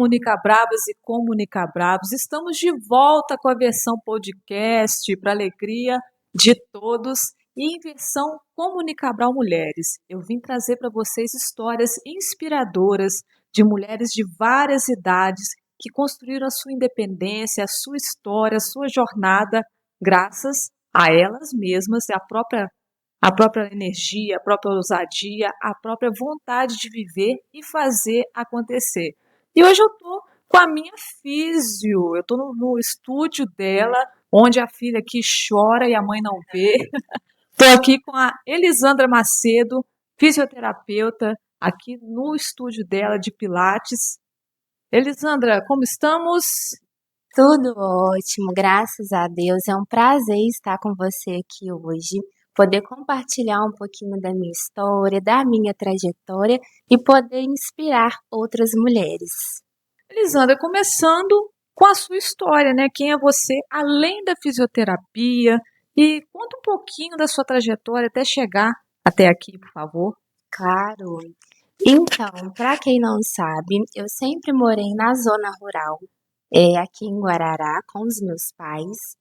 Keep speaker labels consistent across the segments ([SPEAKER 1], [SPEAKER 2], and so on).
[SPEAKER 1] Comunicabravas e Comunicabravos, estamos de volta com a versão podcast para alegria de todos e em versão Comunicabral Mulheres. Eu vim trazer para vocês histórias inspiradoras de mulheres de várias idades que construíram a sua independência, a sua história, a sua jornada, graças a elas mesmas e a própria energia, a própria ousadia, a própria vontade de viver e fazer acontecer. E hoje eu estou com a minha físio, eu estou no estúdio dela, onde a filha aqui chora e a mãe não vê. Estou aqui com a Elisandra Macedo, fisioterapeuta, aqui no estúdio dela de Pilates. Elisandra, como estamos?
[SPEAKER 2] Tudo ótimo, graças a Deus. É um prazer estar com você aqui hoje, poder compartilhar um pouquinho da minha história, da minha trajetória e poder inspirar outras mulheres.
[SPEAKER 1] Elisandra, começando com a sua história, né? Quem é você além da fisioterapia? E conta um pouquinho da sua trajetória até chegar até aqui, por favor.
[SPEAKER 2] Claro. Então, para quem não sabe, eu sempre morei na zona rural, aqui em Guarará, com os meus pais.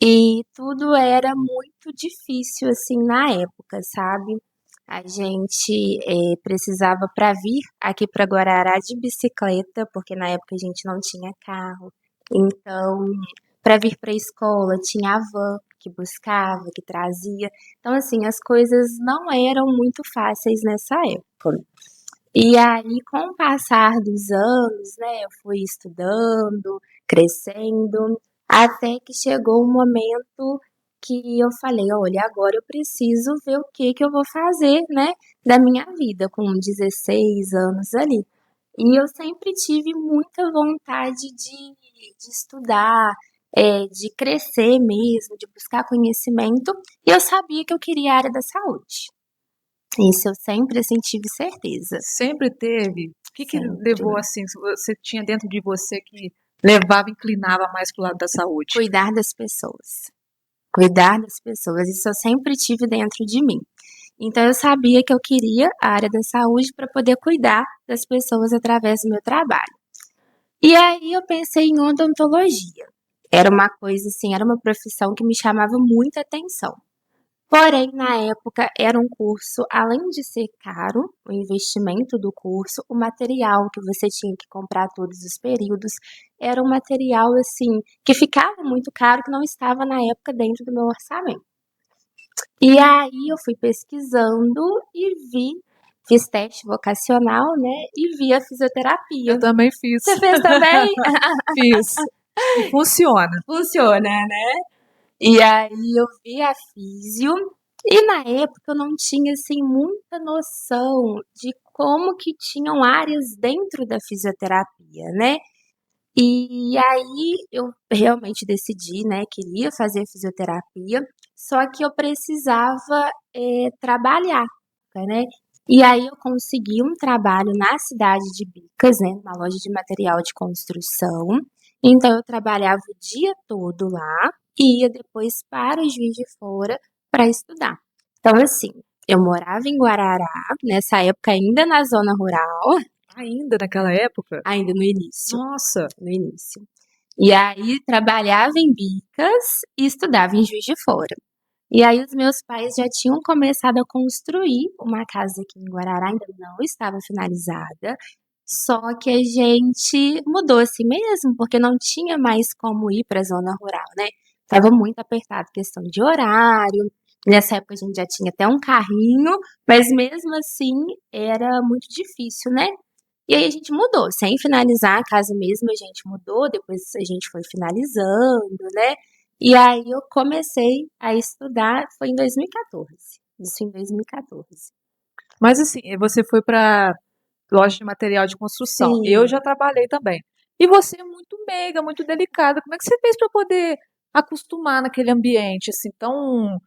[SPEAKER 2] E tudo era muito difícil, assim, na época, sabe? A gente precisava para vir aqui para Guarará de bicicleta, porque na época a gente não tinha carro. Então, para vir para a escola, tinha a van que buscava, que trazia. Então, assim, as coisas não eram muito fáceis nessa época. E aí, com o passar dos anos, né, eu fui estudando, crescendo, até que chegou um momento que eu falei, olha, agora eu preciso ver o que que eu vou fazer, né, da minha vida, com 16 anos ali. E eu sempre tive muita vontade de estudar, de crescer mesmo, de buscar conhecimento, e eu sabia que eu queria a área da saúde. Isso eu sempre, assim, tive certeza.
[SPEAKER 1] Sempre teve? O que
[SPEAKER 2] Sempre.
[SPEAKER 1] levou assim? Você tinha dentro de você que levava, inclinava mais para o lado da saúde?
[SPEAKER 2] Cuidar das pessoas. Cuidar das pessoas, isso eu sempre tive dentro de mim. Então eu sabia que eu queria a área da saúde para poder cuidar das pessoas através do meu trabalho. E aí eu pensei em odontologia. Era uma coisa assim, era uma profissão que me chamava muita atenção. Porém, na época era um curso, além de ser caro, o investimento do curso, o material que você tinha que comprar todos os períodos, era um material assim que ficava muito caro, que não estava na época dentro do meu orçamento. E aí eu fui pesquisando e fiz teste vocacional, né? E vi a fisioterapia.
[SPEAKER 1] Eu também fiz.
[SPEAKER 2] Você fez também?
[SPEAKER 1] Fiz. E funciona.
[SPEAKER 2] Funciona, né? E aí eu vi a físio e na época eu não tinha assim muita noção de como que tinham áreas dentro da fisioterapia, né? E aí eu realmente decidi, né, queria fazer fisioterapia, só que eu precisava trabalhar, né? E aí eu consegui um trabalho na cidade de Bicas, né, numa loja de material de construção. Então eu trabalhava o dia todo lá e ia depois para o Juiz de Fora para estudar. Então assim, eu morava em Guarará, nessa época ainda na zona rural,
[SPEAKER 1] Ainda naquela época?
[SPEAKER 2] ainda no início,
[SPEAKER 1] Nossa,
[SPEAKER 2] no início. E aí trabalhava em Bicas e estudava em Juiz de Fora. E aí os meus pais já tinham começado a construir uma casa aqui em Guarará, ainda não estava finalizada, só que a gente mudou assim mesmo, porque não tinha mais como ir para a zona rural, né? Estava muito apertado questão de horário. Nessa época a gente já tinha até um carrinho, mas mesmo assim era muito difícil, né? E aí a gente mudou, sem finalizar a casa mesmo, a gente mudou, depois a gente foi finalizando, né? E aí eu comecei a estudar, foi em 2014. Isso em 2014.
[SPEAKER 1] mas assim, você foi para loja de material de construção.
[SPEAKER 2] Sim.
[SPEAKER 1] Eu já trabalhei também. E você é muito meiga, muito delicada. Como é que você fez para poder acostumar naquele ambiente assim tão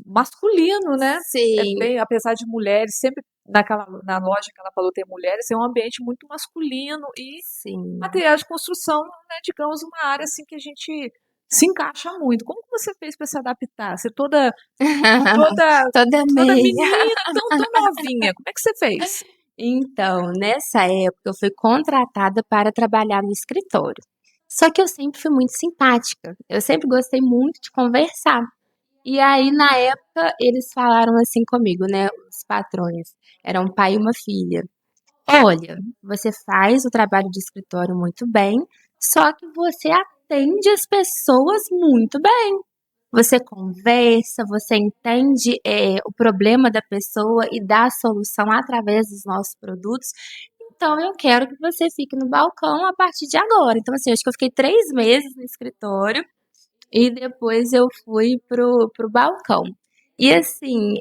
[SPEAKER 1] masculino, né? É
[SPEAKER 2] Sim.
[SPEAKER 1] bem, apesar de mulheres, sempre na loja que ela falou ter mulheres, é um ambiente muito masculino e
[SPEAKER 2] Sim.
[SPEAKER 1] material de construção, né, digamos, uma área assim que a gente se encaixa muito. Como que você fez para se adaptar? Você toda
[SPEAKER 2] Toda
[SPEAKER 1] toda
[SPEAKER 2] meia.
[SPEAKER 1] menina, tão novinha. Como é que você fez?
[SPEAKER 2] Então, nessa época, eu fui contratada para trabalhar no escritório. Só que eu sempre fui muito simpática, eu sempre gostei muito de conversar. E aí, na época, eles falaram assim comigo, né, os patrões, era um pai e uma filha. Olha, você faz o trabalho de escritório muito bem, só que você atende as pessoas muito bem. Você conversa, você entende, o problema da pessoa e dá a solução através dos nossos produtos. Então eu quero que você fique no balcão a partir de agora. Então, assim, acho que eu fiquei 3 meses no escritório e depois eu fui pro balcão. E assim,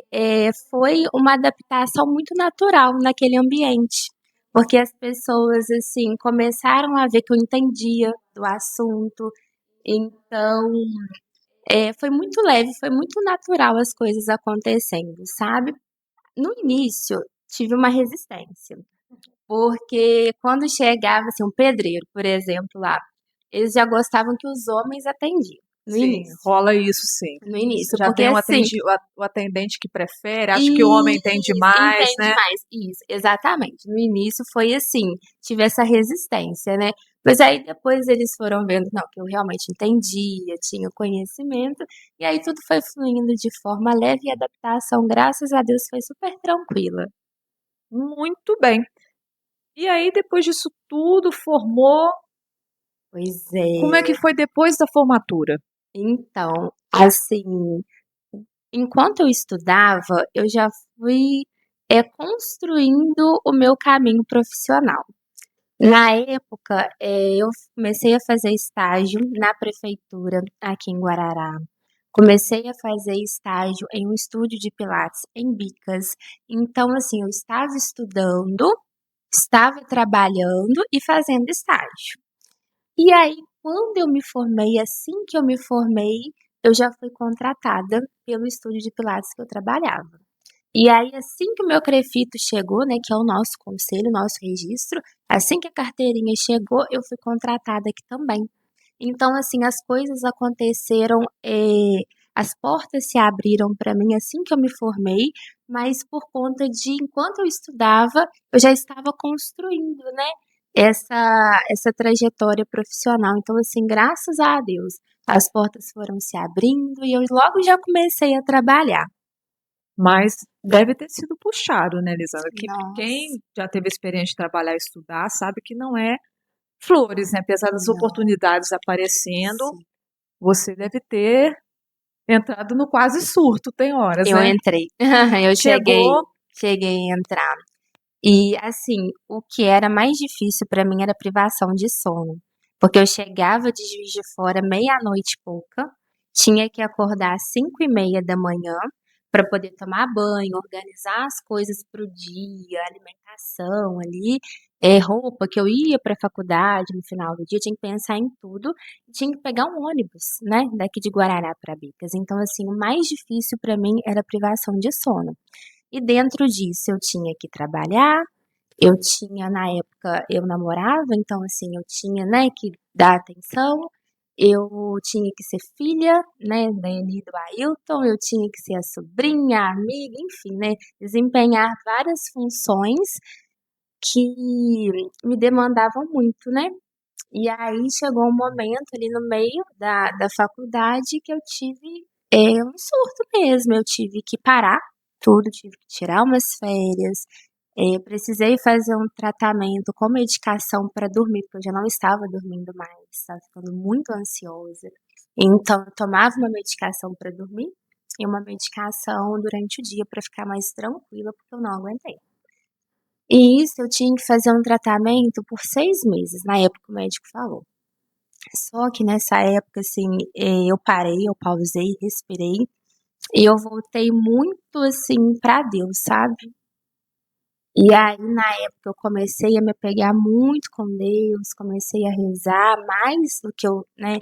[SPEAKER 2] foi uma adaptação muito natural naquele ambiente, porque as pessoas, assim, começaram a ver que eu entendia do assunto, então foi muito leve, foi muito natural as coisas acontecendo, sabe. No início, tive uma resistência, porque quando chegava, assim, um pedreiro, por exemplo, lá, eles já gostavam que os homens atendiam, no
[SPEAKER 1] Sim,
[SPEAKER 2] início.
[SPEAKER 1] rola isso sim.
[SPEAKER 2] No início,
[SPEAKER 1] Já
[SPEAKER 2] porque
[SPEAKER 1] tem um
[SPEAKER 2] assim
[SPEAKER 1] o atendente que prefere, acha que o homem entende
[SPEAKER 2] isso,
[SPEAKER 1] mais,
[SPEAKER 2] entende
[SPEAKER 1] né?
[SPEAKER 2] mais. Isso, exatamente. No início foi assim, tive essa resistência, né. Mas aí depois eles foram vendo, não, que eu realmente entendia, tinha o conhecimento, e aí tudo foi fluindo de forma leve e a adaptação, graças a Deus, foi super tranquila.
[SPEAKER 1] Muito bem. E aí, depois disso tudo, formou.
[SPEAKER 2] Pois
[SPEAKER 1] Como é que
[SPEAKER 2] é.
[SPEAKER 1] foi depois da formatura?
[SPEAKER 2] Então, assim, enquanto eu estudava, eu já fui, construindo o meu caminho profissional. Na época, eu comecei a fazer estágio na prefeitura aqui em Guarará. Comecei a fazer estágio em um estúdio de pilates em Bicas. Então, assim, eu estava estudando, estava trabalhando e fazendo estágio. E aí, quando eu me formei, assim que eu me formei, eu já fui contratada pelo estúdio de pilates que eu trabalhava. E aí, assim que o meu crefito chegou, né, que é o nosso conselho, o nosso registro, assim que a carteirinha chegou, eu fui contratada aqui também. Então, assim, as coisas aconteceram, as portas se abriram para mim assim que eu me formei, mas por conta de enquanto eu estudava, eu já estava construindo, né, essa trajetória profissional. Então, assim, graças a Deus, as portas foram se abrindo e eu logo já comecei a trabalhar.
[SPEAKER 1] Mas deve ter sido puxado, né, Elisandra? Que
[SPEAKER 2] Nossa,
[SPEAKER 1] quem já teve experiência de trabalhar e estudar sabe que não é flores, né? Apesar das
[SPEAKER 2] não,
[SPEAKER 1] oportunidades aparecendo,
[SPEAKER 2] sim.
[SPEAKER 1] você deve ter entrado no quase surto, tem horas,
[SPEAKER 2] Eu
[SPEAKER 1] né?
[SPEAKER 2] entrei. Eu cheguei
[SPEAKER 1] Chegou,
[SPEAKER 2] cheguei a entrar. E, assim, o que era mais difícil para mim era a privação de sono, porque eu chegava de Juiz de Fora meia-noite e pouca, tinha que acordar às 5h30 para poder tomar banho, organizar as coisas para o dia, alimentação ali, roupa que eu ia para a faculdade no final do dia, tinha que pensar em tudo, e tinha que pegar um ônibus, né, daqui de Guarará para Bicas. Então, assim, o mais difícil para mim era a privação de sono. E dentro disso eu tinha que trabalhar, eu tinha na época eu namorava, então assim, eu tinha, né, que dar atenção, eu tinha que ser filha, né, da Eni e do Ailton, eu tinha que ser a sobrinha, a amiga, enfim, né, desempenhar várias funções que me demandavam muito, né. E aí chegou um momento ali no meio da faculdade que eu tive, um surto mesmo, eu tive que parar tudo, tive que tirar umas férias, precisei fazer um tratamento com medicação para dormir, porque eu já não estava dormindo mais, estava ficando muito ansiosa. Então eu tomava uma medicação para dormir e uma medicação durante o dia para ficar mais tranquila, porque eu não aguentei. E isso eu tinha que fazer um tratamento por 6 meses, na época o médico falou. Só que nessa época, assim, eu parei, eu pausei, respirei, e eu voltei muito, assim, pra Deus, sabe. E aí, na época, eu comecei a me apegar muito com Deus, comecei a rezar mais do que eu, né,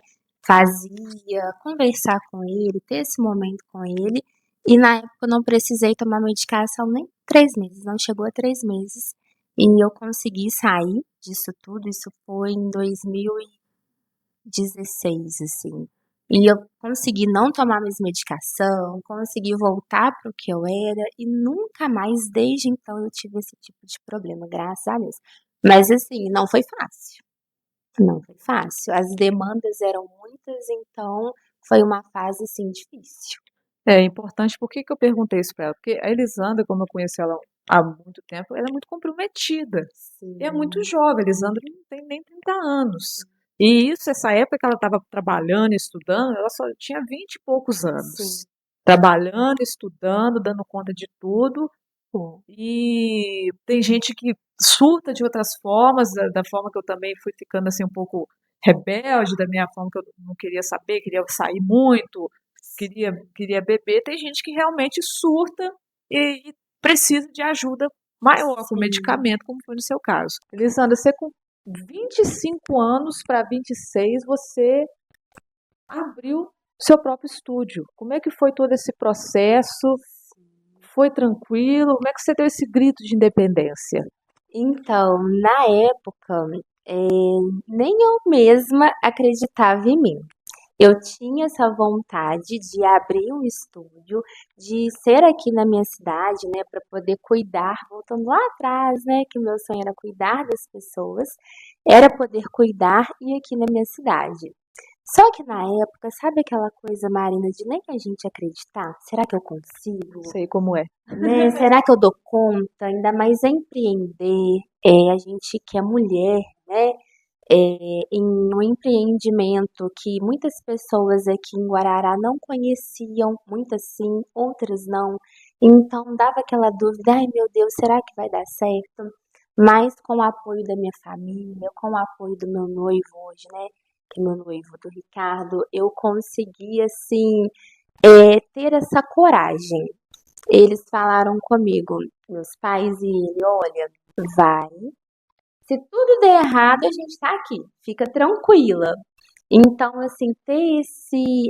[SPEAKER 2] fazia, conversar com Ele, ter esse momento com Ele, e na época eu não precisei tomar medicação nem 3 meses, não chegou a 3 meses, e eu consegui sair disso tudo, isso foi em 2016, assim. E eu consegui não tomar mais medicação, consegui voltar para o que eu era e nunca mais desde então eu tive esse tipo de problema, graças a Deus. Mas assim, não foi fácil, não foi fácil. As demandas eram muitas, então foi uma fase, assim, difícil.
[SPEAKER 1] É importante, por que que eu perguntei isso para ela? Porque a Elisandra, como eu conheço ela há muito tempo, ela é muito comprometida. E é muito
[SPEAKER 2] Sim,
[SPEAKER 1] jovem, a Elisandra não tem nem 30 anos. E isso, essa época que ela estava trabalhando, estudando, ela só tinha 20 e poucos
[SPEAKER 2] sim,
[SPEAKER 1] anos. Trabalhando, estudando, dando conta de tudo.
[SPEAKER 2] sim,
[SPEAKER 1] E tem gente que surta de outras formas, da forma que eu também fui ficando assim um pouco rebelde, da minha forma que eu não queria saber, queria sair muito, queria beber. Tem gente que realmente surta e precisa de ajuda maior, com
[SPEAKER 2] sim.
[SPEAKER 1] medicamento, como foi no seu caso. Elisandra, você com 25 anos para 26, você abriu seu próprio estúdio. Como é que foi todo esse processo? Foi tranquilo? Como é que você deu esse grito de independência?
[SPEAKER 2] Então, na época, nem eu mesma acreditava em mim. Eu tinha essa vontade de abrir um estúdio, de ser aqui na minha cidade, né, para poder cuidar, voltando lá atrás, né, que meu sonho era cuidar das pessoas, era poder cuidar e aqui na minha cidade. Só que na época, sabe aquela coisa, Marina, de nem a gente acreditar? Será que eu consigo?
[SPEAKER 1] Sei como é.
[SPEAKER 2] Né? Será que eu dou conta? Ainda mais empreender, a gente que é mulher, né? Em um empreendimento que muitas pessoas aqui em Guarará não conheciam, muitas sim, outras não. Então dava aquela dúvida, ai meu Deus, será que vai dar certo? Mas com o apoio da minha família, com o apoio do meu noivo hoje, né? Que é meu noivo do Ricardo, eu consegui assim ter essa coragem. Eles falaram comigo, meus pais e ele, olha, vai. Se tudo der errado, a gente tá aqui, fica tranquila. Então, assim, ter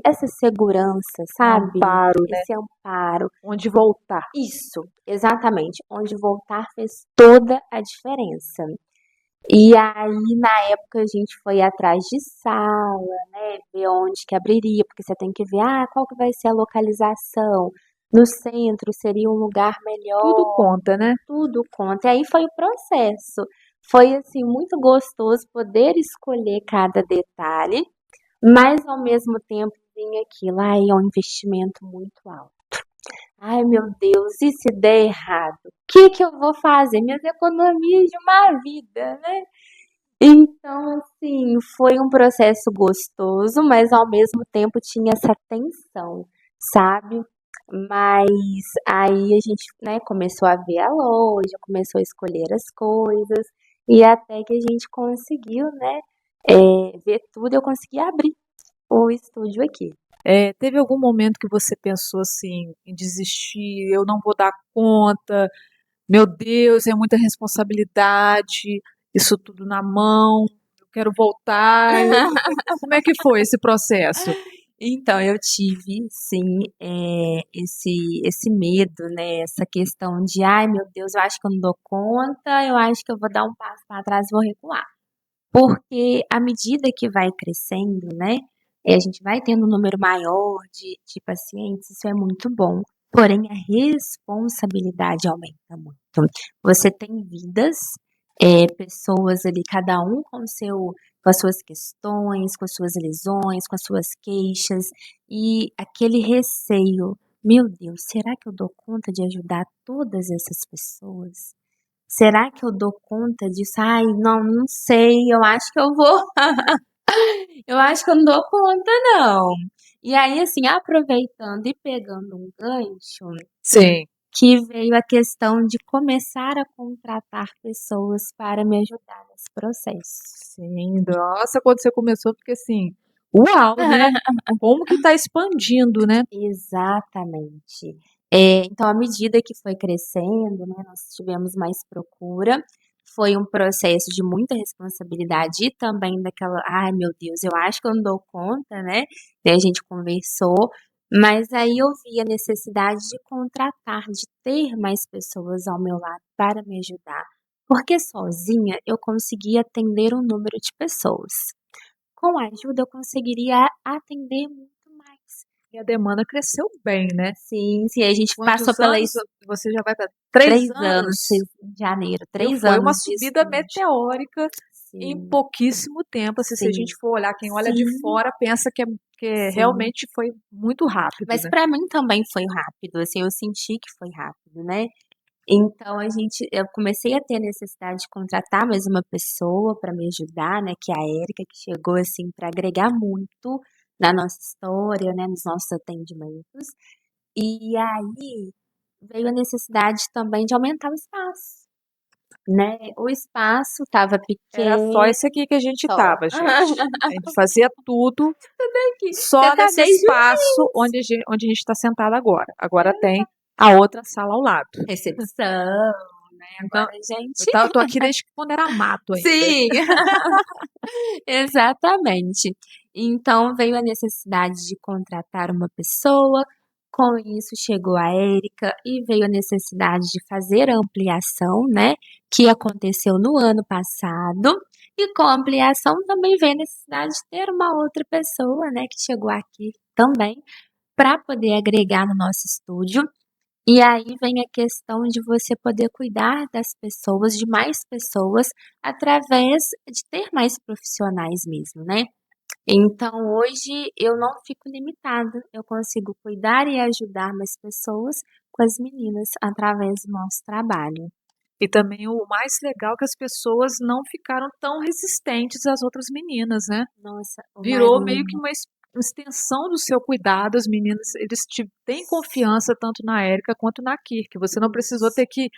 [SPEAKER 2] essa segurança,
[SPEAKER 1] Um
[SPEAKER 2] sabe?
[SPEAKER 1] amparo, né?
[SPEAKER 2] Esse amparo.
[SPEAKER 1] Onde voltar.
[SPEAKER 2] Isso, exatamente. Onde voltar fez toda a diferença. E aí, na época, a gente foi atrás de sala, né? Ver onde que abriria, porque você tem que ver, qual que vai ser a localização. No centro seria um lugar
[SPEAKER 1] Tudo
[SPEAKER 2] melhor,
[SPEAKER 1] conta, né?
[SPEAKER 2] tudo conta. E aí foi o processo. Foi, assim, muito gostoso poder escolher cada detalhe, mas ao mesmo tempo vinha aquilo, ai, é um investimento muito alto. Ai, meu Deus, e se der errado? O que que eu vou fazer? Minhas economias de uma vida, né? Então, assim, foi um processo gostoso, mas ao mesmo tempo tinha essa tensão, sabe? Mas aí a gente, né, começou a ver a loja, começou a escolher as coisas, e até que a gente conseguiu, né, ver tudo, eu consegui abrir o estúdio aqui.
[SPEAKER 1] Teve algum momento que você pensou assim, em desistir, eu não vou dar conta, meu Deus, é muita responsabilidade, isso tudo na mão, eu quero voltar. Como é que foi esse processo?
[SPEAKER 2] Então, eu tive sim, esse medo, né, essa questão de: "Ai meu Deus, eu acho que eu não dou conta, eu acho que eu vou dar um passo para trás e vou recuar". Porque à medida que vai crescendo, né, a gente vai tendo um número maior de pacientes, isso é muito bom, porém a responsabilidade aumenta muito. Você tem vidas, pessoas ali, cada um com as suas questões, com as suas lesões, com as suas queixas, e aquele receio: "Meu Deus, será que eu dou conta de ajudar todas essas pessoas?". Será que eu dou conta disso? Ai, não, não sei, eu acho que eu vou eu acho que eu não dou conta não. E aí, assim, aproveitando e pegando um gancho,
[SPEAKER 1] Sim.
[SPEAKER 2] que veio a questão de começar a contratar pessoas para me ajudar nesse processo.
[SPEAKER 1] Sim, nossa, quando você começou, porque assim, uau, né? Como que tá expandindo, né?
[SPEAKER 2] Exatamente. Então, à medida que foi crescendo, né, nós tivemos mais procura. Foi um processo de muita responsabilidade e também daquela, ai meu Deus, eu acho que eu não dou conta, né? Daí a gente conversou, mas aí eu vi a necessidade de contratar, de ter mais pessoas ao meu lado para me ajudar, porque sozinha eu conseguia atender um número de pessoas. com a ajuda eu conseguiria atender muito mais.
[SPEAKER 1] E a demanda cresceu bem, né?
[SPEAKER 2] Sim, sim, a gente passou
[SPEAKER 1] Quantos
[SPEAKER 2] pela
[SPEAKER 1] anos
[SPEAKER 2] es
[SPEAKER 1] você já vai para 3
[SPEAKER 2] 3 anos,
[SPEAKER 1] anos?
[SPEAKER 2] em janeiro,
[SPEAKER 1] Meu,
[SPEAKER 2] 3
[SPEAKER 1] foi uma
[SPEAKER 2] anos de
[SPEAKER 1] subida
[SPEAKER 2] estúdio.
[SPEAKER 1] meteórica em
[SPEAKER 2] Sim,
[SPEAKER 1] pouquíssimo tempo, assim, se a gente
[SPEAKER 2] sim,
[SPEAKER 1] for olhar, quem olha de
[SPEAKER 2] sim,
[SPEAKER 1] fora pensa que
[SPEAKER 2] sim.
[SPEAKER 1] realmente foi muito rápido,
[SPEAKER 2] Mas
[SPEAKER 1] né.
[SPEAKER 2] pra mim também foi rápido, assim, eu senti que foi rápido, né. Então eu comecei a ter a necessidade de contratar mais uma pessoa para me ajudar, né, que é a Érica, que chegou, assim, para agregar muito na nossa história, né, nos nossos atendimentos. E aí veio a necessidade também de aumentar o espaço, né. O espaço estava
[SPEAKER 1] Era só
[SPEAKER 2] pequeno
[SPEAKER 1] esse aqui que a gente
[SPEAKER 2] só.
[SPEAKER 1] estava, gente. A gente fazia tudo
[SPEAKER 2] Aqui, você
[SPEAKER 1] só
[SPEAKER 2] tá
[SPEAKER 1] nesse
[SPEAKER 2] desde o
[SPEAKER 1] espaço onde a gente está sentada agora. Agora tem a outra sala ao lado.
[SPEAKER 2] recepção, né,
[SPEAKER 1] Então,
[SPEAKER 2] agora a gente
[SPEAKER 1] eu tô aqui desde quando era mato ainda.
[SPEAKER 2] sim. Exatamente. Então veio a necessidade de contratar uma pessoa, com isso chegou a Érica e veio a necessidade de fazer a ampliação, né, que aconteceu no ano passado, e com a ampliação também veio a necessidade de ter uma outra pessoa, né, que chegou aqui também, para poder agregar no nosso estúdio. E aí vem a questão de você poder cuidar das pessoas, de mais pessoas, através de ter mais profissionais mesmo, né. Então hoje eu não fico limitada, eu consigo cuidar e ajudar mais pessoas com as meninas através do nosso trabalho.
[SPEAKER 1] E também o mais legal é que as pessoas não ficaram tão resistentes às outras meninas, né.
[SPEAKER 2] Nossa, o
[SPEAKER 1] Virou meio que
[SPEAKER 2] marido,
[SPEAKER 1] uma extensão do seu cuidado, as meninas, eles têm confiança tanto na Érica quanto na Kirk, você não precisou
[SPEAKER 2] isso,
[SPEAKER 1] ter que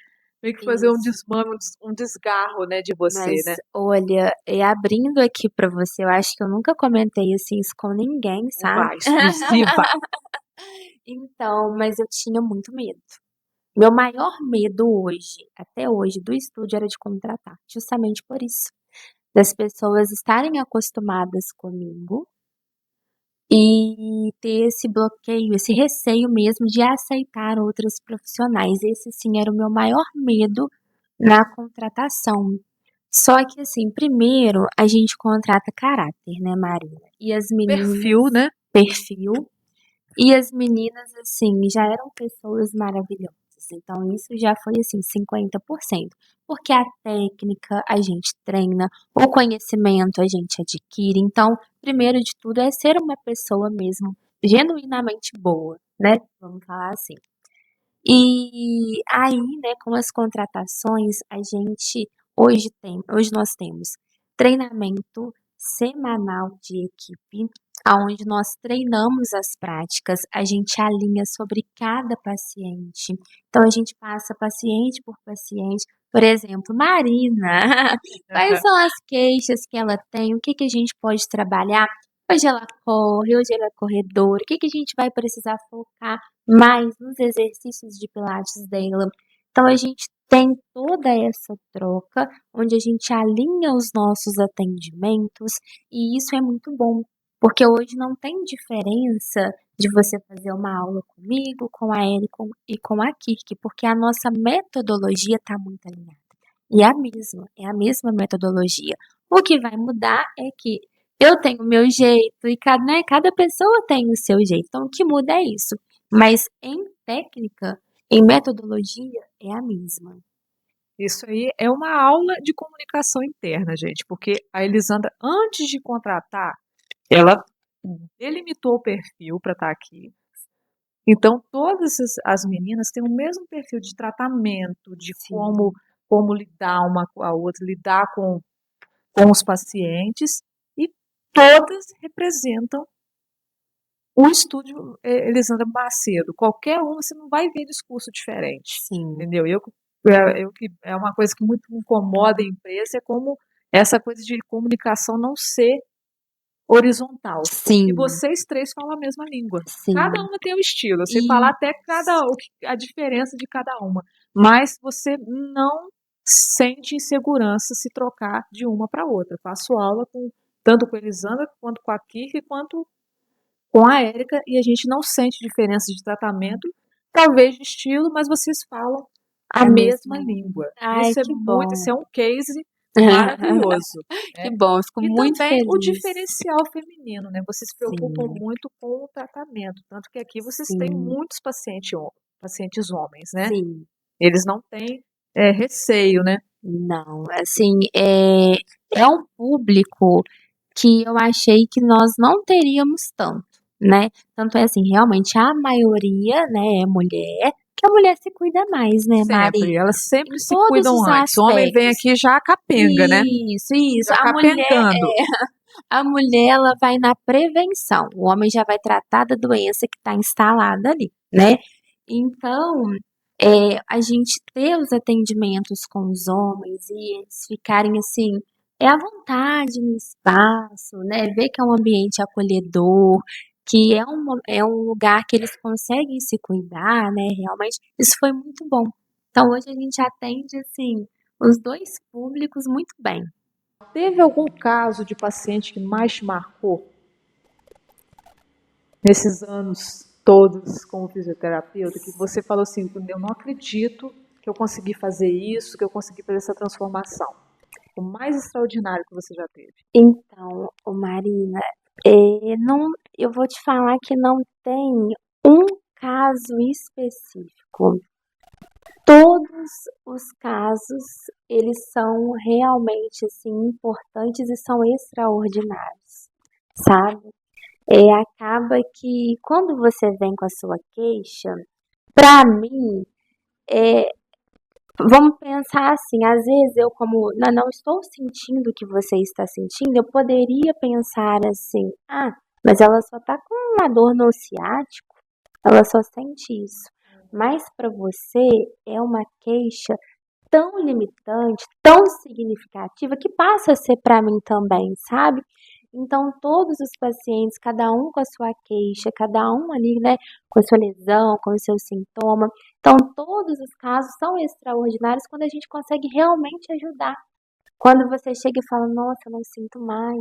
[SPEAKER 1] meio que fazer um
[SPEAKER 2] isso.
[SPEAKER 1] desmame, um desgarro, né, de você,
[SPEAKER 2] Mas
[SPEAKER 1] né.
[SPEAKER 2] olha, abrindo aqui pra você, eu acho que eu nunca comentei, assim, isso com ninguém, sabe.
[SPEAKER 1] Uau, exclusiva.
[SPEAKER 2] Então, mas eu tinha muito medo. Meu maior medo hoje, até hoje, do estúdio era de contratar, justamente por isso, das pessoas estarem acostumadas comigo e ter esse bloqueio, esse receio mesmo de aceitar outros profissionais. Esse sim era o meu maior medo na contratação. Só que assim, primeiro a gente contrata caráter, né, Marina? E as meninas,
[SPEAKER 1] Perfil, né.
[SPEAKER 2] perfil, e as meninas, assim, já eram pessoas maravilhosas, então isso já foi, assim, 50%, porque a técnica a gente treina, o conhecimento a gente adquire, então, primeiro de tudo é ser uma pessoa mesmo genuinamente boa, né, vamos falar assim. E aí, né, com as contratações, a gente hoje nós temos treinamento semanal de equipe, aonde nós treinamos as práticas, a gente alinha sobre cada paciente. Então a gente passa paciente por paciente. Por exemplo, Marina, quais
[SPEAKER 1] Aham.
[SPEAKER 2] são as queixas que ela tem? O que que a gente pode trabalhar? Hoje ela corre, hoje ela é corredora, o que que a gente vai precisar focar mais nos exercícios de pilates dela. Então a gente tem toda essa troca, onde a gente alinha os nossos atendimentos, e isso é muito bom, porque hoje não tem diferença de você fazer uma aula comigo, com a Eri e com a Kirk, porque a nossa metodologia está muito alinhada. E é a mesma metodologia. O que vai mudar é que eu tenho o meu jeito e cada pessoa tem o seu jeito. Então, o que muda é isso. Mas em técnica, em metodologia, é a mesma.
[SPEAKER 1] Isso aí é uma aula de comunicação interna, gente, porque a Elisandra, antes de contratar, ela delimitou o perfil para estar aqui. Então, todas as meninas têm o mesmo perfil de tratamento, de como,
[SPEAKER 2] Sim,
[SPEAKER 1] como lidar uma com a outra, lidar com os pacientes, e todas representam o estúdio Elisandra Macedo. Qualquer um, você não vai ver discurso diferente,
[SPEAKER 2] sim,
[SPEAKER 1] entendeu? Que é uma coisa que muito me incomoda em empresa, é como essa coisa de comunicação não ser horizontal, porque
[SPEAKER 2] sim,
[SPEAKER 1] vocês três falam a mesma língua. Cada
[SPEAKER 2] sim.
[SPEAKER 1] uma tem um estilo, eu sei falar
[SPEAKER 2] E
[SPEAKER 1] até a diferença de cada uma, mas você não sente insegurança se trocar de uma para outra. Eu faço aula tanto com a Elisandra, quanto com a Kirk, quanto com a Érica, e a gente não sente diferença de tratamento, talvez de estilo, mas vocês falam a
[SPEAKER 2] a
[SPEAKER 1] mesma
[SPEAKER 2] mesma.
[SPEAKER 1] língua.
[SPEAKER 2] Ai, que
[SPEAKER 1] Isso
[SPEAKER 2] bom.
[SPEAKER 1] é um case Maravilhoso,
[SPEAKER 2] Que
[SPEAKER 1] né.
[SPEAKER 2] bom, eu fico
[SPEAKER 1] E
[SPEAKER 2] muito
[SPEAKER 1] também o
[SPEAKER 2] feliz.
[SPEAKER 1] diferencial feminino, né, vocês se preocupam
[SPEAKER 2] Sim,
[SPEAKER 1] muito com o tratamento, tanto que aqui vocês têm
[SPEAKER 2] sim,
[SPEAKER 1] muitos pacientes homens, né.
[SPEAKER 2] sim.
[SPEAKER 1] Eles não têm, receio, né.
[SPEAKER 2] Não, assim, é um público que eu achei que nós não teríamos tanto, né. Tanto é assim, realmente a maioria, né, é mulher, que a mulher se cuida mais, né,
[SPEAKER 1] Sempre,
[SPEAKER 2] Marina,
[SPEAKER 1] elas sempre
[SPEAKER 2] em
[SPEAKER 1] se
[SPEAKER 2] todos
[SPEAKER 1] cuidam
[SPEAKER 2] os
[SPEAKER 1] antes. O homem vem
[SPEAKER 2] aspectos.
[SPEAKER 1] aqui já capenga, né,
[SPEAKER 2] Isso, isso.
[SPEAKER 1] já capencando.
[SPEAKER 2] A mulher ela vai na prevenção, o homem já vai tratar da doença que está instalada ali, né. Então, a gente ter os atendimentos com os homens e eles ficarem, assim, à vontade no espaço, né, ver que é um ambiente acolhedor, que é um lugar que eles conseguem se cuidar, né, realmente, isso foi muito bom. Então hoje a gente atende, assim, os 2 públicos muito bem.
[SPEAKER 1] Teve algum caso de paciente que mais te marcou nesses anos todos como fisioterapeuta, que você falou assim: "Eu não acredito que eu consegui fazer isso, que eu consegui fazer essa transformação"? O mais extraordinário que você já teve?
[SPEAKER 2] Então, ô Marina, não, eu vou te falar que não tem um caso específico. Todos os casos, eles são realmente, assim, importantes e são extraordinários, sabe. Acaba que quando você vem com a sua queixa, pra mim, eh vamos pensar assim, às vezes eu como não estou sentindo o que você está sentindo, eu poderia pensar assim: "Ah, mas ela só tá com uma dor no ciático, ela só sente isso". Mas para você é uma queixa tão limitante, tão significativa, que passa a ser para mim também, sabe. Então todos os pacientes, cada um com a sua queixa, cada um ali, né, com a sua lesão, com o seu sintoma, então todos os casos são extraordinários quando a gente consegue realmente ajudar. Quando você chega e fala: "Nossa, eu não sinto mais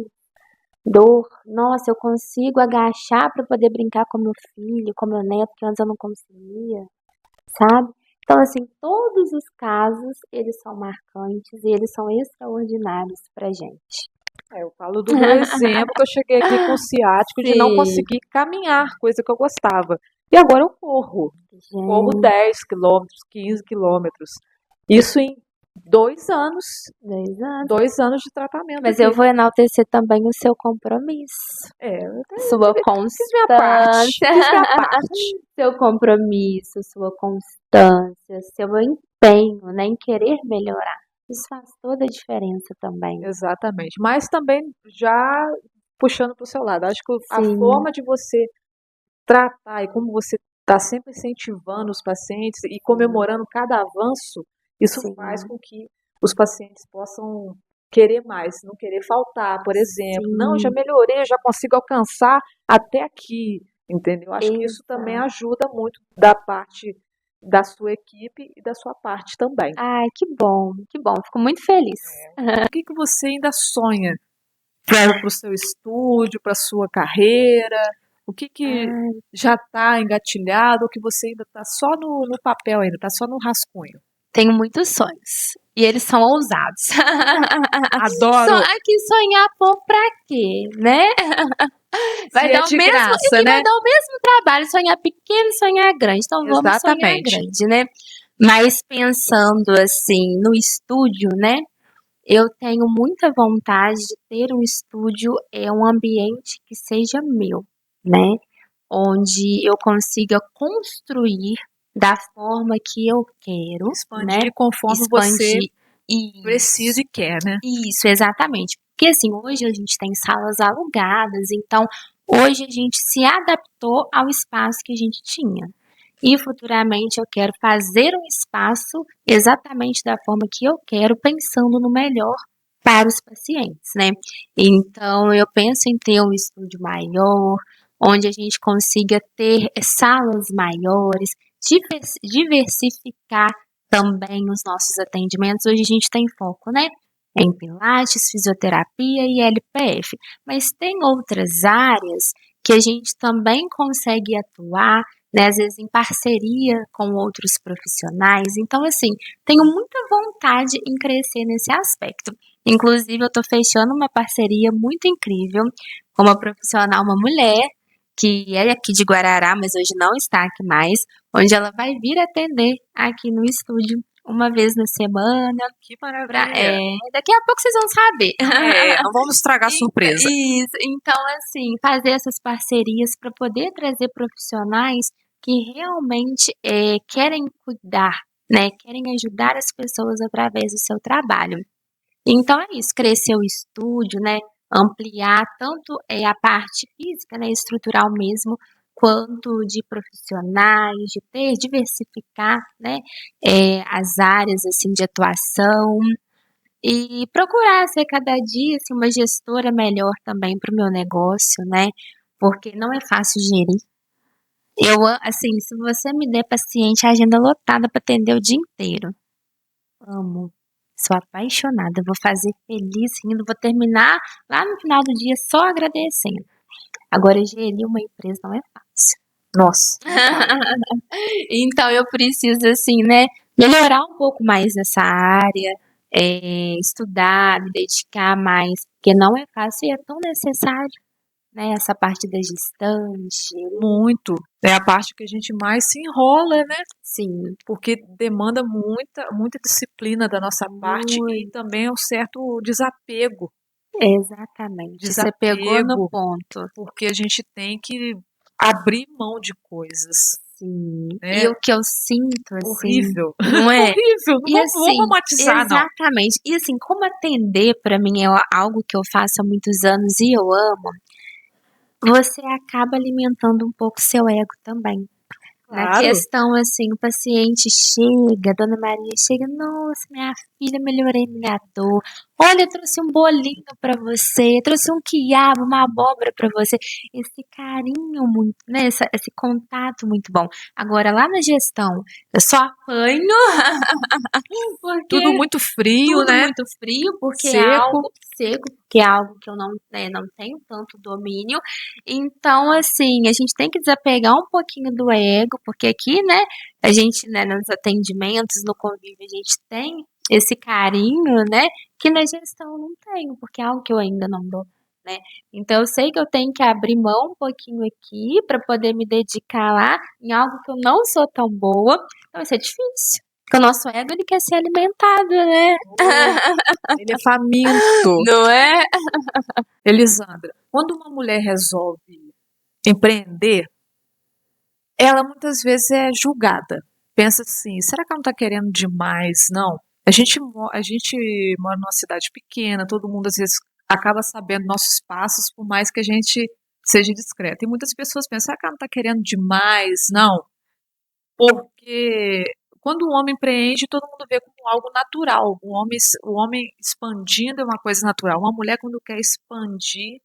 [SPEAKER 2] dor. Nossa, eu consigo agachar para poder brincar com meu filho, com meu neto, que antes eu não conseguia", sabe. Então, assim, todos os casos, eles são marcantes e eles são extraordinários pra gente.
[SPEAKER 1] Eu falo do meu exemplo, que eu cheguei aqui com ciático de não
[SPEAKER 2] Sim,
[SPEAKER 1] conseguir caminhar, coisa que eu gostava. E agora eu corro. Corro
[SPEAKER 2] gente,
[SPEAKER 1] 10 quilômetros, 15 quilômetros. Isso em 2 anos,
[SPEAKER 2] 2 anos.
[SPEAKER 1] 2 anos de tratamento
[SPEAKER 2] Mas eu
[SPEAKER 1] aqui.
[SPEAKER 2] vou enaltecer também o seu compromisso,
[SPEAKER 1] Eu até
[SPEAKER 2] sua
[SPEAKER 1] fiz minha parte,
[SPEAKER 2] constância,
[SPEAKER 1] fiz minha parte.
[SPEAKER 2] seu compromisso, sua constância, seu empenho, né, em querer melhorar. Isso faz toda a diferença também.
[SPEAKER 1] Exatamente. Mas também já puxando para o seu lado, acho que a
[SPEAKER 2] Sim,
[SPEAKER 1] forma de você tratar e como você está sempre incentivando os pacientes e
[SPEAKER 2] sim,
[SPEAKER 1] comemorando cada avanço, isso faz
[SPEAKER 2] sim,
[SPEAKER 1] com que os pacientes possam querer mais, não querer faltar, por exemplo. Não, eu já
[SPEAKER 2] sim,
[SPEAKER 1] melhorei, eu já consigo alcançar até aqui, entendeu? Acho que isso também
[SPEAKER 2] exato.
[SPEAKER 1] ajuda muito da parte da sua equipe e da sua parte também.
[SPEAKER 2] Ai, que bom, fico muito feliz.
[SPEAKER 1] O que que você ainda sonha para o seu estúdio, para a sua carreira? O que que
[SPEAKER 2] Ai,
[SPEAKER 1] já está engatilhado ou que você ainda está só no papel ainda, está só no rascunho?
[SPEAKER 2] tenho muitos sonhos, e eles são ousados.
[SPEAKER 1] Adoro.
[SPEAKER 2] Aqui sonhar pouco pra quê, né?
[SPEAKER 1] Se é de graça,
[SPEAKER 2] Vai
[SPEAKER 1] né?
[SPEAKER 2] dar o mesmo trabalho sonhar pequeno e sonhar grande, então vamos sonhar
[SPEAKER 1] Exatamente.
[SPEAKER 2] grande, né. Mas pensando, assim, no estúdio, né, eu tenho muita vontade de ter um estúdio, um ambiente que seja meu, né, onde eu consiga construir da forma que eu quero, né,
[SPEAKER 1] Expandir conforme você
[SPEAKER 2] expandir. Isso.
[SPEAKER 1] precisa e quer, né?
[SPEAKER 2] Isso, exatamente. Porque assim, hoje a gente tem salas alugadas, então hoje a gente se adaptou ao espaço que a gente tinha. E futuramente eu quero fazer um espaço exatamente da forma que eu quero, pensando no melhor para os pacientes, né? Então eu penso em ter um estúdio maior, onde a gente consiga ter salas maiores, diversificar também os nossos atendimentos. Hoje a gente tem foco, né, em pilates, fisioterapia e LPF, mas tem outras áreas que a gente também consegue atuar, né, às vezes em parceria com outros profissionais. Então, assim, tenho muita vontade em crescer nesse aspecto. Inclusive, eu estou fechando uma parceria muito incrível com uma profissional, uma mulher, que é aqui de Guarará, mas hoje não está aqui mais, onde ela vai vir atender aqui no estúdio uma vez na semana.
[SPEAKER 1] Que maravilha.
[SPEAKER 2] Daqui a pouco vocês vão saber.
[SPEAKER 1] Não vamos estragar a surpresa.
[SPEAKER 2] Isso, então assim, fazer essas parcerias para poder trazer profissionais que realmente querem cuidar, né? Querem ajudar as pessoas através do seu trabalho. Então é isso, crescer o estúdio, né? Ampliar tanto a parte física, né? Estrutural mesmo, quanto de profissionais, de ter, diversificar, né? As áreas assim de atuação e procurar ser cada dia assim, uma gestora melhor também para o meu negócio, né? Porque não é fácil gerir. Assim, se você me der paciente, a agenda lotada para atender o dia inteiro. Amo. Sou apaixonada. Vou fazer feliz, rindo. Vou terminar lá no final do dia só agradecendo. Agora, gerir uma empresa não é fácil.
[SPEAKER 1] Nossa.
[SPEAKER 2] Então, eu preciso, assim, né, melhorar um pouco mais nessa área, estudar, me dedicar mais, porque não é fácil e é tão necessário, né, essa parte da gestão,
[SPEAKER 1] Muito. É a parte que a gente mais se enrola, né?
[SPEAKER 2] sim,
[SPEAKER 1] Porque demanda muita disciplina da nossa parte e também um certo desapego.
[SPEAKER 2] exatamente. Você pegou no ponto.
[SPEAKER 1] Porque a gente tem que abrir mão de coisas.
[SPEAKER 2] Sim.
[SPEAKER 1] Né?
[SPEAKER 2] E o que eu sinto, assim,
[SPEAKER 1] Horrível.
[SPEAKER 2] não é?
[SPEAKER 1] Horrível. Não
[SPEAKER 2] E
[SPEAKER 1] vou
[SPEAKER 2] assim,
[SPEAKER 1] romantizar, não.
[SPEAKER 2] exatamente. E assim, como atender para mim é algo que eu faço há muitos anos e eu amo, você acaba alimentando um pouco seu ego também. Na
[SPEAKER 1] Claro.
[SPEAKER 2] questão, assim, o paciente chega, a Dona Maria chega, nossa, minha filha, melhorei minha dor. Olha, eu trouxe um bolinho pra você, trouxe um quiabo, uma abóbora pra você. Esse carinho muito, né? Esse contato muito bom. Agora, lá na gestão, eu só apanho porque
[SPEAKER 1] Tudo muito frio,
[SPEAKER 2] tudo
[SPEAKER 1] né?
[SPEAKER 2] muito frio, porque é
[SPEAKER 1] Seco.
[SPEAKER 2] algo seco, porque é algo que eu não, né, não tenho tanto domínio. Então, assim, a gente tem que desapegar um pouquinho do ego, porque aqui, né, a gente, né, nos atendimentos, no convívio, a gente tem esse carinho, né, que na gestão eu não tenho, porque é algo que eu ainda não dou, né. Então eu sei que eu tenho que abrir mão um pouquinho aqui para poder me dedicar lá em algo que eu não sou tão boa, então vai ser difícil. Porque o nosso ego, ele quer ser alimentado, né?
[SPEAKER 1] Ele é faminto.
[SPEAKER 2] Não é?
[SPEAKER 1] Elisandra, quando uma mulher resolve empreender, ela muitas vezes é julgada. Pensa assim, será que ela não está querendo demais? Não. A gente mora numa cidade pequena, todo mundo às vezes acaba sabendo nossos passos, por mais que a gente seja discreta. E muitas pessoas pensam, será que ela não está querendo demais? Não. Porque quando o homem empreende, todo mundo vê como algo natural. O homem expandindo é uma coisa natural. Uma mulher, quando quer expandir,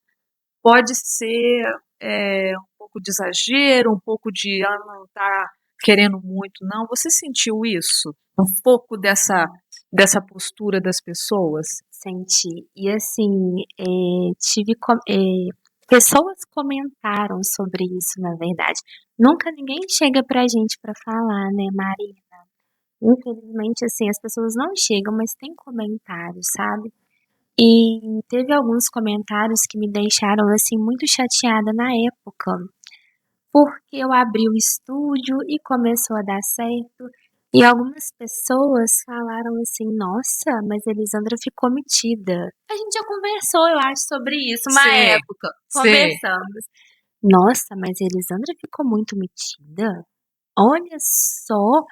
[SPEAKER 1] pode ser um pouco de exagero, um pouco de ela não está querendo muito, não. Você sentiu isso? Um pouco dessa postura das pessoas?
[SPEAKER 2] Senti. E assim, pessoas comentaram sobre isso, na verdade. Nunca ninguém chega pra gente pra falar, né, Marina? Infelizmente, assim, as pessoas não chegam, mas tem comentários, sabe? E teve alguns comentários que me deixaram, assim, muito chateada na época, porque eu abri o estúdio e começou a dar certo. E algumas pessoas falaram assim: nossa, mas a Elisandra ficou metida. A gente já conversou, eu acho, sobre isso uma
[SPEAKER 1] Sim,
[SPEAKER 2] época.
[SPEAKER 1] sim.
[SPEAKER 2] Conversamos. Nossa, mas a Elisandra ficou muito metida. Olha só,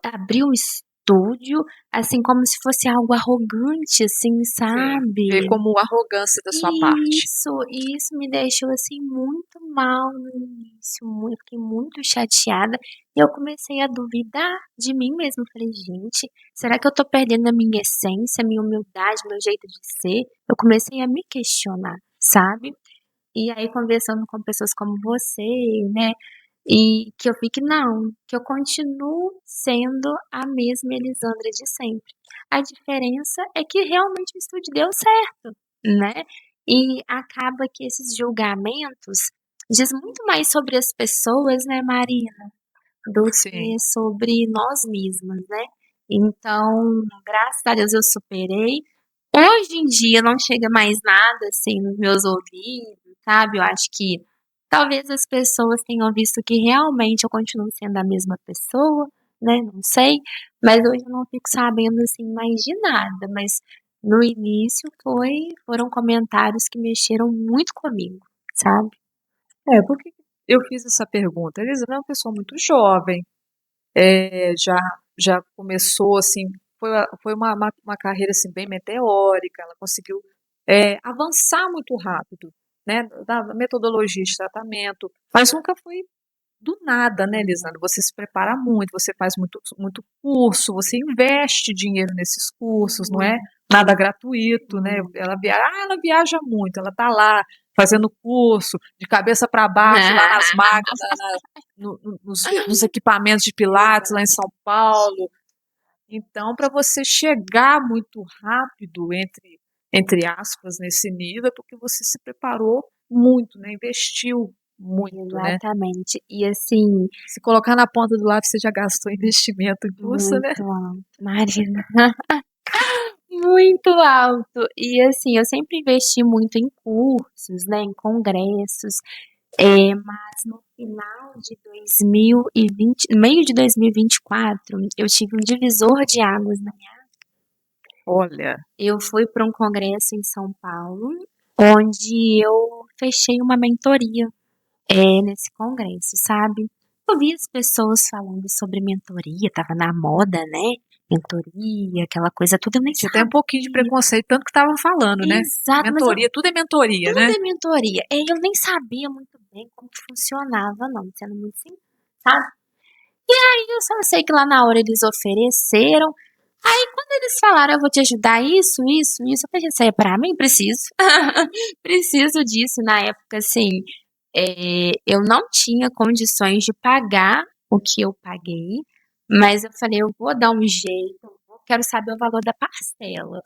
[SPEAKER 2] abriu o estúdio, assim, como se fosse algo arrogante, assim, sabe?
[SPEAKER 1] Vê como arrogância da sua parte.
[SPEAKER 2] Isso me deixou, assim, muito mal no início, fiquei muito chateada, e eu comecei a duvidar de mim mesma, falei: "Gente, será que eu tô perdendo a minha essência, a minha humildade, meu jeito de ser?". Eu comecei a me questionar, sabe? E aí conversando com pessoas como você, né, e que eu vi que não, que eu continuo sendo a mesma Elisandra de sempre. A diferença é que realmente o estúdio deu certo, né, e acaba que esses julgamentos diz muito mais sobre as pessoas, né, Marina, do
[SPEAKER 1] Sim.
[SPEAKER 2] que sobre nós mesmas, né. Então, graças a Deus eu superei. Hoje em dia não chega mais nada assim nos meus ouvidos, sabe? Eu acho que talvez as pessoas tenham visto que realmente eu continuo sendo a mesma pessoa, né? Não sei, mas hoje eu não fico sabendo assim mais de nada, mas no início foram comentários que mexeram muito comigo, sabe?
[SPEAKER 1] Por que eu fiz essa pergunta? Elizabeth é uma pessoa muito jovem, já, já começou assim, foi uma carreira assim, bem meteórica, ela conseguiu avançar muito rápido, né, da metodologia de tratamento, mas nunca foi do nada, né, Lisandro? Você se prepara muito, você faz muito curso, você investe dinheiro nesses cursos, não é
[SPEAKER 2] Uhum.
[SPEAKER 1] nada gratuito, né? Ela viaja muito, ela tá lá fazendo curso de cabeça para baixo lá nas máquinas, nos equipamentos de Pilates lá em São Paulo. Então, para você chegar muito rápido, entre aspas, nesse nível, é porque você se preparou muito, né? Investiu muito, né?
[SPEAKER 2] Exatamente. E assim,
[SPEAKER 1] Se colocar na ponta do lápis, você já gastou investimento em curso, né?
[SPEAKER 2] muito alto, Marina. Muito alto. E assim, eu sempre investi muito em cursos, né, em congressos, mas no final de 2020, meio de 2024, eu tive um divisor de águas na minha.
[SPEAKER 1] Olha,
[SPEAKER 2] Eu fui para um congresso em São Paulo, onde eu fechei uma mentoria, nesse congresso, sabe. Eu vi as pessoas falando sobre mentoria, estava na moda, né, mentoria, aquela coisa toda, eu nem
[SPEAKER 1] tinha até um pouquinho de
[SPEAKER 2] sabia.
[SPEAKER 1] preconceito, tanto que estavam falando, né?
[SPEAKER 2] Exato, mas eu
[SPEAKER 1] Mentoria, tudo é mentoria,
[SPEAKER 2] tudo
[SPEAKER 1] né?
[SPEAKER 2] é mentoria. Eu nem sabia muito bem como que funcionava não, sendo muito sincera, sabe. Aí eu só sei que lá na hora eles ofereceram, aí quando eles falaram: "Eu vou te ajudar isso, isso, isso", eu falei: "Isso aí é pra mim? Preciso". Preciso disso. Na época, assim, eu não tinha condições de pagar o que eu paguei, mas eu falei: "Eu vou dar um jeito, quero saber o valor da parcela".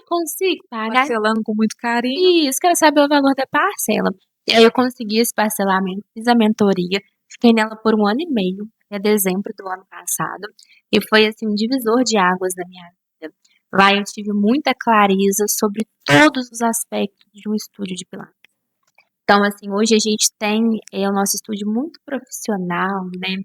[SPEAKER 2] Consigo pagar?
[SPEAKER 1] Parcelando com muito carinho.
[SPEAKER 2] Isso, quero saber o valor da parcela. E aí eu consegui esse parcelamento, fiz a mentoria, fiquei nela por 1 ano e meio, até dezembro do ano passado, e foi, assim, um divisor de águas na minha vida. Lá eu tive muita clareza sobre todos os aspectos de um estúdio de pilates. Então, assim, hoje a gente tem, o nosso estúdio muito profissional, né,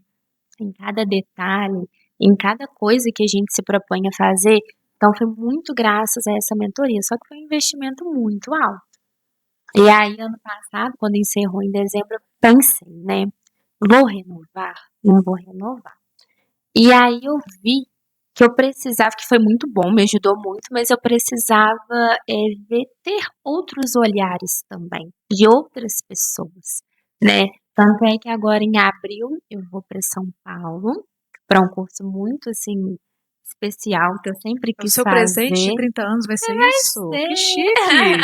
[SPEAKER 2] em cada detalhe, em cada coisa que a gente se propõe a fazer, então foi muito graças a essa mentoria, só que foi um investimento muito alto. E aí, ano passado, quando encerrou em dezembro, eu pensei, né, vou renovar? Não vou renovar. E aí eu vi que eu precisava, que foi muito bom, me ajudou muito, mas eu precisava ter outros olhares também, de outras pessoas, né. Tanto é que agora em abril eu vou para São Paulo, para um curso muito, assim, especial que eu sempre
[SPEAKER 1] É o
[SPEAKER 2] quis
[SPEAKER 1] seu presente de
[SPEAKER 2] fazer.
[SPEAKER 1] 30 anos, vai ser
[SPEAKER 2] Vai
[SPEAKER 1] isso? Que
[SPEAKER 2] ser.
[SPEAKER 1] chique!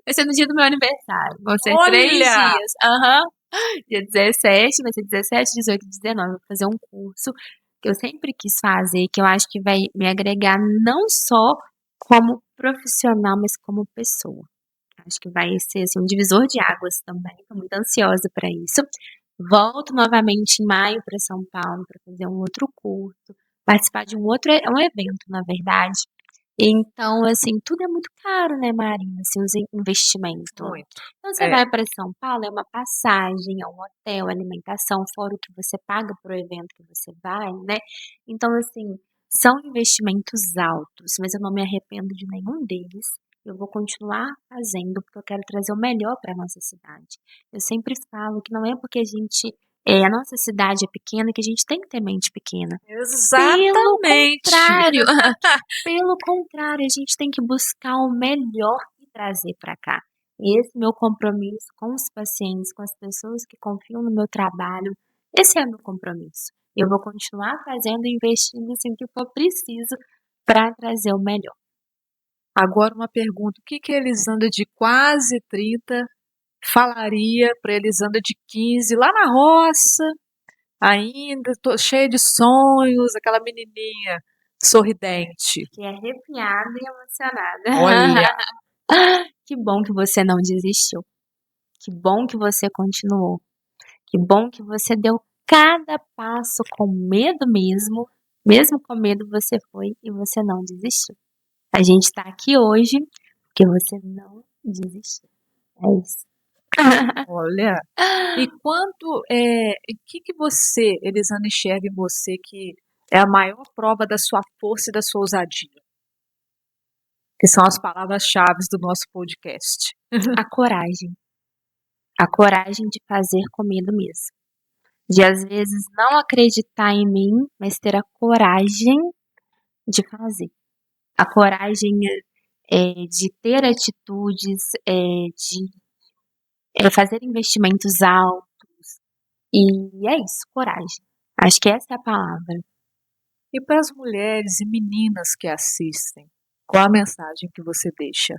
[SPEAKER 2] Vai ser no dia do meu aniversário, vão ser 3
[SPEAKER 1] Olha!
[SPEAKER 2] dias. Aham. Dia 17, vai ser 17, 18 e 19, vou fazer um curso que eu sempre quis fazer, que eu acho que vai me agregar não só como profissional, mas como pessoa. Acho que vai ser, assim, um divisor de águas também, tô muito ansiosa para isso. Volto novamente em maio para São Paulo para fazer um outro curso, participar de um evento, na verdade. Então, assim, tudo é muito caro, né, Marina, assim, os investimentos.
[SPEAKER 1] Muito.
[SPEAKER 2] Então você
[SPEAKER 1] É.
[SPEAKER 2] vai para São Paulo, é uma passagem, é um hotel, alimentação, fora o que você paga para o evento que você vai, né. Então, assim, são investimentos altos, mas eu não me arrependo de nenhum deles. Eu vou continuar fazendo, porque eu quero trazer o melhor para nossa cidade. Eu sempre falo que não é porque a nossa cidade é pequena que a gente tem que ter mente pequena. Pelo
[SPEAKER 1] Exatamente!
[SPEAKER 2] contrário, pelo contrário, a gente tem que buscar o melhor e trazer para cá. E esse meu compromisso com os pacientes, com as pessoas que confiam no meu trabalho, esse é meu compromisso. Eu vou continuar fazendo e investindo assim que for preciso para trazer o melhor.
[SPEAKER 1] Agora uma pergunta, o que que a Elisandra de quase 30 falaria para Elisandra de 15, lá na roça, ainda cheia de sonhos, aquela menininha sorridente?
[SPEAKER 2] Fiquei arrepiada e
[SPEAKER 1] Olha,
[SPEAKER 2] emocionada. Que bom que você não desistiu. Que bom que você continuou. Que bom que você deu cada passo com medo mesmo, mesmo com medo você foi e você não desistiu. A gente está aqui hoje porque você não desistiu. É isso.
[SPEAKER 1] Olha, e o que você, Elisana, enxerga em você que é a maior prova da sua força e da sua ousadia? Que são as palavras-chave do nosso podcast.
[SPEAKER 2] A coragem. A coragem de fazer com medo mesmo. De às vezes não acreditar em mim, mas ter a coragem de fazer. A coragem de ter atitudes, de fazer investimentos altos. E é isso, coragem. Acho que essa é a palavra.
[SPEAKER 1] E para as mulheres e meninas que assistem, qual a mensagem que você deixa?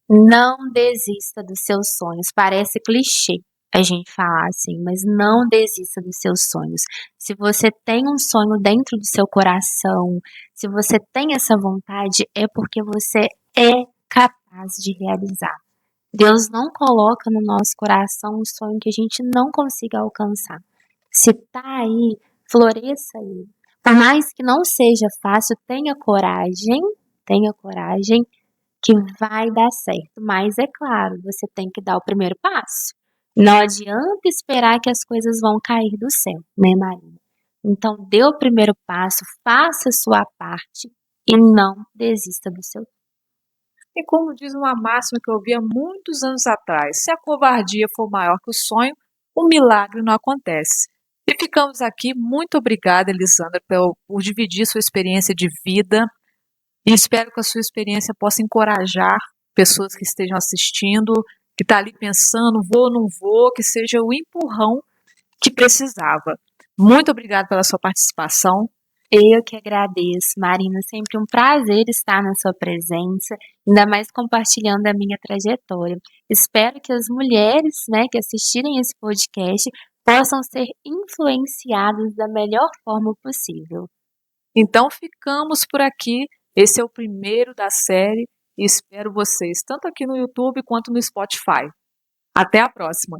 [SPEAKER 2] Não desista dos seus sonhos. Parece clichê a gente falar assim, mas não desista dos seus sonhos. Se você tem um sonho dentro do seu coração, se você tem essa vontade, é porque você é capaz de realizar. Deus não coloca no nosso coração um sonho que a gente não consiga alcançar. Se tá aí, floresça aí. Por mais que não seja fácil, tenha coragem que vai dar certo. Mas é claro, você tem que dar o primeiro passo. Não adianta esperar que as coisas vão cair do céu, né, Marina? Então, dê o primeiro passo, faça a sua parte e não desista do seu.
[SPEAKER 1] E como diz uma máxima que eu ouvi há muitos anos atrás, se a covardia for maior que o sonho, o milagre não acontece. E ficamos aqui. Muito obrigada, Elisandra, por dividir sua experiência de vida. E espero que a sua experiência possa encorajar pessoas que estejam assistindo, que estão ali pensando, vou ou não vou, que seja o empurrão que precisava. Muito obrigada pela sua participação.
[SPEAKER 2] Eu que agradeço, Marina. Sempre um prazer estar na sua presença, ainda mais compartilhando a minha trajetória. Espero que as mulheres, né, que assistirem esse podcast possam ser influenciadas da melhor forma possível.
[SPEAKER 1] Então ficamos por aqui. Esse é o primeiro da série e espero vocês tanto aqui no YouTube quanto no Spotify. Até a próxima!